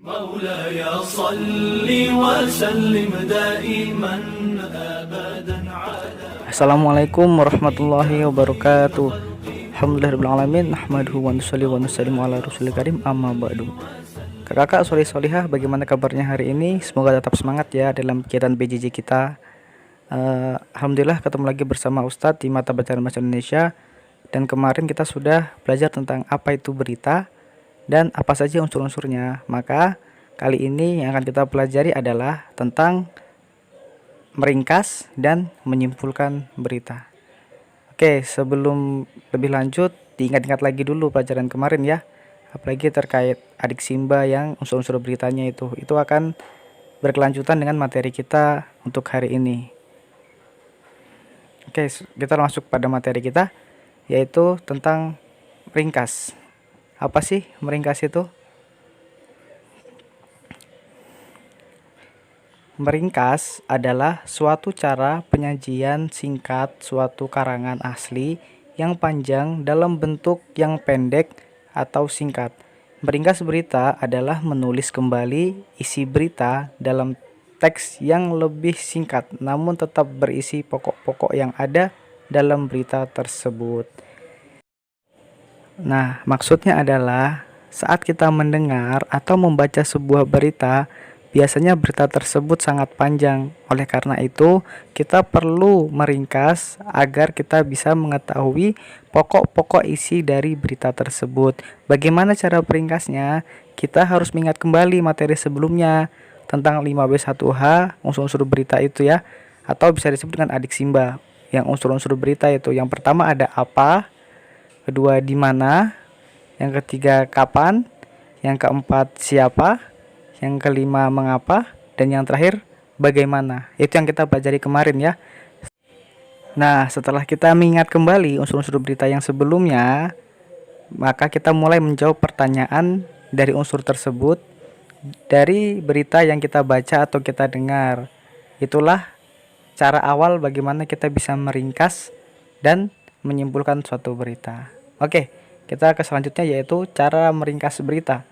مولاي صل وسلم دائما أبدا على Assalamualaikum warahmatullahi wabarakatuh. Alhamdulillahirrahmanirrahim. Nahmaduhu wa nusalli wa nusallimu ala rasulil karim, amma ba'du. Kakak solih solihah, bagaimana kabarnya hari ini? Semoga tetap semangat ya dalam kegiatan PJJ kita. Alhamdulillah ketemu lagi bersama Ustadz di mata bacaan bahasa Indonesia. Dan kemarin kita sudah belajar tentang apa itu berita dan apa saja unsur-unsurnya. Maka kali ini yang akan kita pelajari adalah tentang meringkas dan menyimpulkan berita. Oke, sebelum lebih lanjut, diingat-ingat lagi dulu pelajaran kemarin ya. Apalagi terkait adik Simba yang unsur-unsur beritanya itu akan berkelanjutan dengan materi kita untuk hari ini. Oke, kita masuk pada materi kita, yaitu tentang meringkas. Apa sih meringkas itu? Meringkas adalah suatu cara penyajian singkat suatu karangan asli yang panjang dalam bentuk yang pendek atau singkat. Meringkas berita adalah menulis kembali isi berita dalam teks yang lebih singkat namun tetap berisi pokok-pokok yang ada dalam berita tersebut. Nah, maksudnya adalah saat kita mendengar atau membaca sebuah berita, biasanya berita tersebut sangat panjang. Oleh karena itu, kita perlu meringkas agar kita bisa mengetahui pokok-pokok isi dari berita tersebut. Bagaimana cara meringkasnya? Kita harus mengingat kembali materi sebelumnya tentang 5B1H, unsur-unsur berita itu ya, atau bisa disebut dengan adik Simba. Yang unsur-unsur berita itu, yang pertama ada apa, kedua di mana, yang ketiga kapan, yang keempat siapa, yang kelima mengapa, dan yang terakhir bagaimana. Itu yang kita pelajari kemarin ya. Nah, setelah kita mengingat kembali unsur-unsur berita yang sebelumnya, maka kita mulai menjawab pertanyaan dari unsur tersebut dari berita yang kita baca atau kita dengar. Itulah cara awal bagaimana kita bisa meringkas dan menyimpulkan suatu berita. Oke, kita ke selanjutnya, yaitu cara meringkas berita.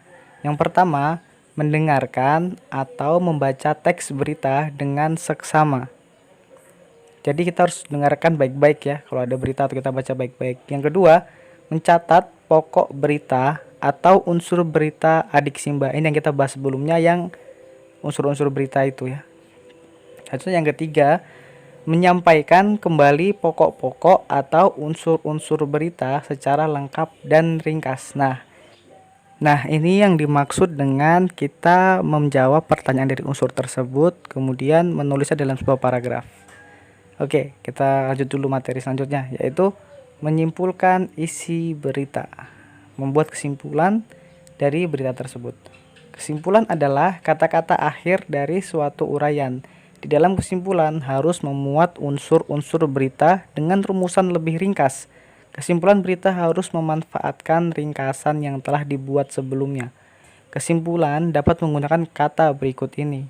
Yang pertama, mendengarkan atau membaca teks berita dengan seksama. Jadi kita harus dengarkan baik-baik ya kalau ada berita atau kita baca baik-baik. Yang kedua, mencatat pokok berita atau unsur berita adik Simba. Ini yang kita bahas sebelumnya, yang unsur-unsur berita itu ya. Lalu yang ketiga, menyampaikan kembali pokok-pokok atau unsur-unsur berita secara lengkap dan ringkas. Nah, ini yang dimaksud dengan kita menjawab pertanyaan dari unsur tersebut, kemudian menulisnya dalam sebuah paragraf. Oke, kita lanjut dulu materi selanjutnya, yaitu menyimpulkan isi berita. Membuat kesimpulan dari berita tersebut. Kesimpulan adalah kata-kata akhir dari suatu uraian. Di dalam kesimpulan harus memuat unsur-unsur berita dengan rumusan lebih ringkas. Kesimpulan berita harus memanfaatkan ringkasan yang telah dibuat sebelumnya. Kesimpulan dapat menggunakan kata berikut ini.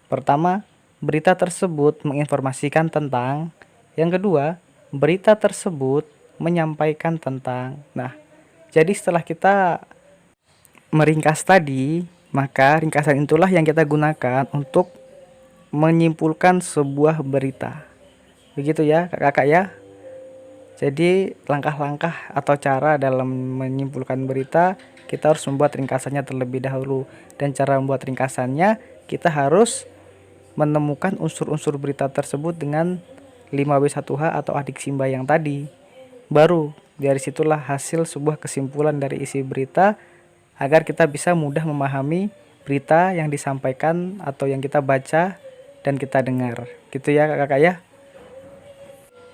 Pertama, berita tersebut menginformasikan tentang. Yang kedua, berita tersebut menyampaikan tentang. Nah, jadi setelah kita meringkas tadi, maka ringkasan itulah yang kita gunakan untuk menyimpulkan sebuah berita. Begitu ya kakak-kakak ya. Jadi langkah-langkah atau cara dalam menyimpulkan berita, kita harus membuat ringkasannya terlebih dahulu. Dan cara membuat ringkasannya, kita harus menemukan unsur-unsur berita tersebut dengan 5B1H atau adik Simba yang tadi. Baru dari situlah hasil sebuah kesimpulan dari isi berita, agar kita bisa mudah memahami berita yang disampaikan atau yang kita baca dan kita dengar. Gitu ya kakak-kakak ya.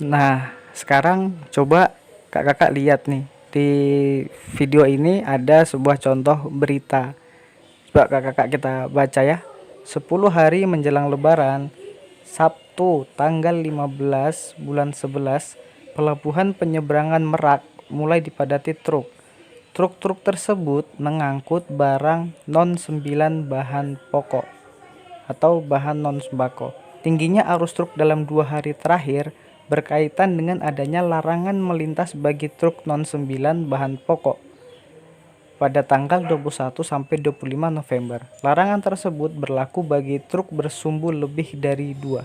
Nah, sekarang coba kakak-kakak lihat nih. Di video ini ada sebuah contoh berita. Coba kakak-kakak kita baca ya. 10 hari menjelang lebaran, Sabtu tanggal 15 bulan 11, pelabuhan penyeberangan Merak mulai dipadati truk. Truk-truk tersebut mengangkut barang non-9 bahan pokok atau bahan non-sembako. Tingginya arus truk dalam 2 hari terakhir berkaitan dengan adanya larangan melintas bagi truk non-9 bahan pokok. pada tanggal 21 sampai 25 November. Larangan tersebut berlaku bagi truk bersumbu lebih dari 2,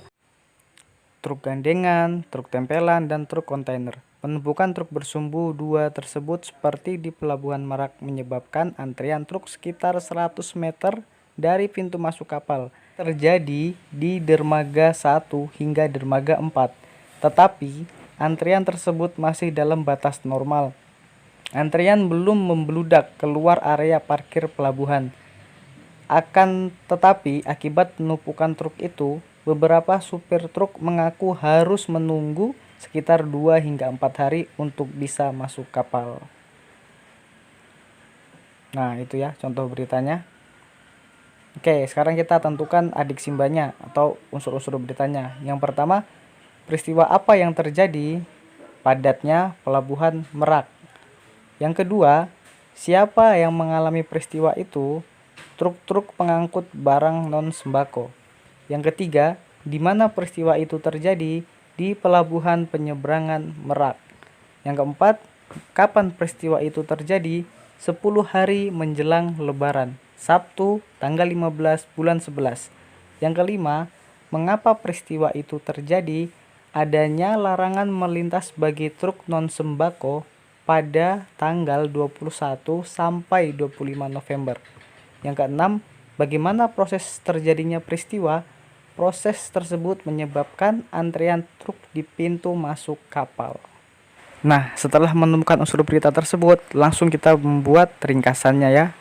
truk gandengan, truk tempelan, dan truk kontainer. Penumpukan truk bersumbu 2 tersebut seperti di Pelabuhan Merak menyebabkan antrian truk sekitar 100 meter dari pintu masuk kapal terjadi di dermaga 1 hingga dermaga 4. Tetapi antrian tersebut masih dalam batas normal. Antrian belum membludak keluar area parkir pelabuhan. Akan tetapi akibat penumpukan truk itu, beberapa supir truk mengaku harus menunggu sekitar 2 hingga 4 hari untuk bisa masuk kapal. Nah, itu ya contoh beritanya. Oke, sekarang kita tentukan adik simbanya atau unsur-unsur beritanya. Yang pertama, peristiwa apa yang terjadi? Padatnya Pelabuhan Merak. Yang kedua, siapa yang mengalami peristiwa itu? Truk-truk pengangkut barang non-sembako. Yang ketiga, di mana peristiwa itu terjadi? Di Pelabuhan Penyeberangan Merak. Yang keempat, kapan peristiwa itu terjadi? 10 hari menjelang Lebaran, Sabtu tanggal 15 bulan 11. Yang kelima, mengapa peristiwa itu terjadi? Adanya larangan melintas bagi truk non-sembako pada tanggal 21 sampai 25 November. Yang keenam, bagaimana proses terjadinya peristiwa? Proses tersebut menyebabkan antrian truk di pintu masuk kapal. Nah, setelah menemukan unsur berita tersebut, langsung kita membuat ringkasannya ya.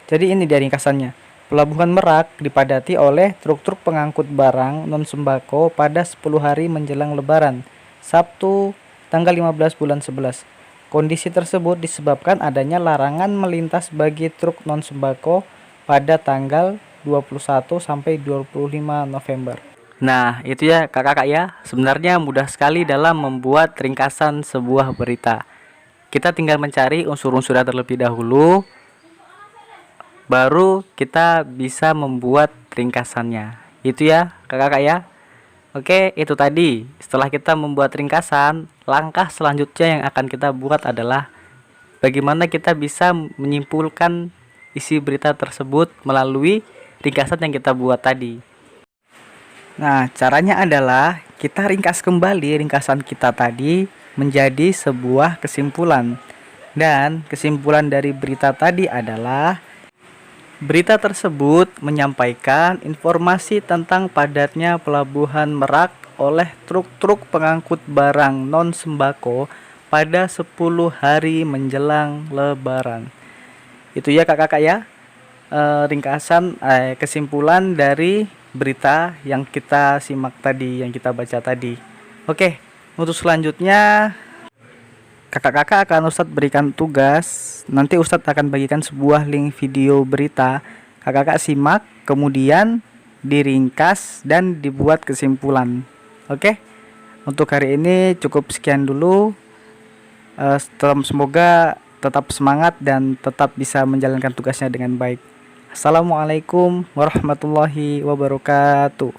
Jadi ini dia ringkasannya. Pelabuhan Merak dipadati oleh truk-truk pengangkut barang non-sembako pada 10 hari menjelang Lebaran, Sabtu tanggal 15 bulan 11. Kondisi tersebut disebabkan adanya larangan melintas bagi truk non-sembako pada tanggal 21 sampai 25 November. Nah, itu ya kakak-kakak ya. Sebenarnya mudah sekali dalam membuat ringkasan sebuah berita. Kita tinggal mencari unsur-unsurnya terlebih dahulu, baru kita bisa membuat ringkasannya. Itu ya kakak-kakak ya. Oke, itu tadi. Setelah kita membuat ringkasan, langkah selanjutnya yang akan kita buat adalah bagaimana kita bisa menyimpulkan isi berita tersebut melalui ringkasan yang kita buat tadi. Nah, caranya adalah kita ringkas kembali ringkasan kita tadi menjadi sebuah kesimpulan. Dan kesimpulan dari berita tadi adalah berita tersebut menyampaikan informasi tentang padatnya Pelabuhan Merak oleh truk-truk pengangkut barang non-sembako pada 10 hari menjelang Lebaran. Itu ya kakak-kakak ya. Ringkasan kesimpulan dari berita yang kita simak tadi, yang kita baca tadi. Oke, untuk selanjutnya kakak-kakak akan Ustadz berikan tugas. Nanti Ustadz akan bagikan sebuah link video berita. Kakak-kakak simak, kemudian diringkas dan dibuat kesimpulan. Oke, untuk hari ini cukup sekian dulu. Semoga tetap semangat dan tetap bisa menjalankan tugasnya dengan baik. Assalamualaikum warahmatullahi wabarakatuh.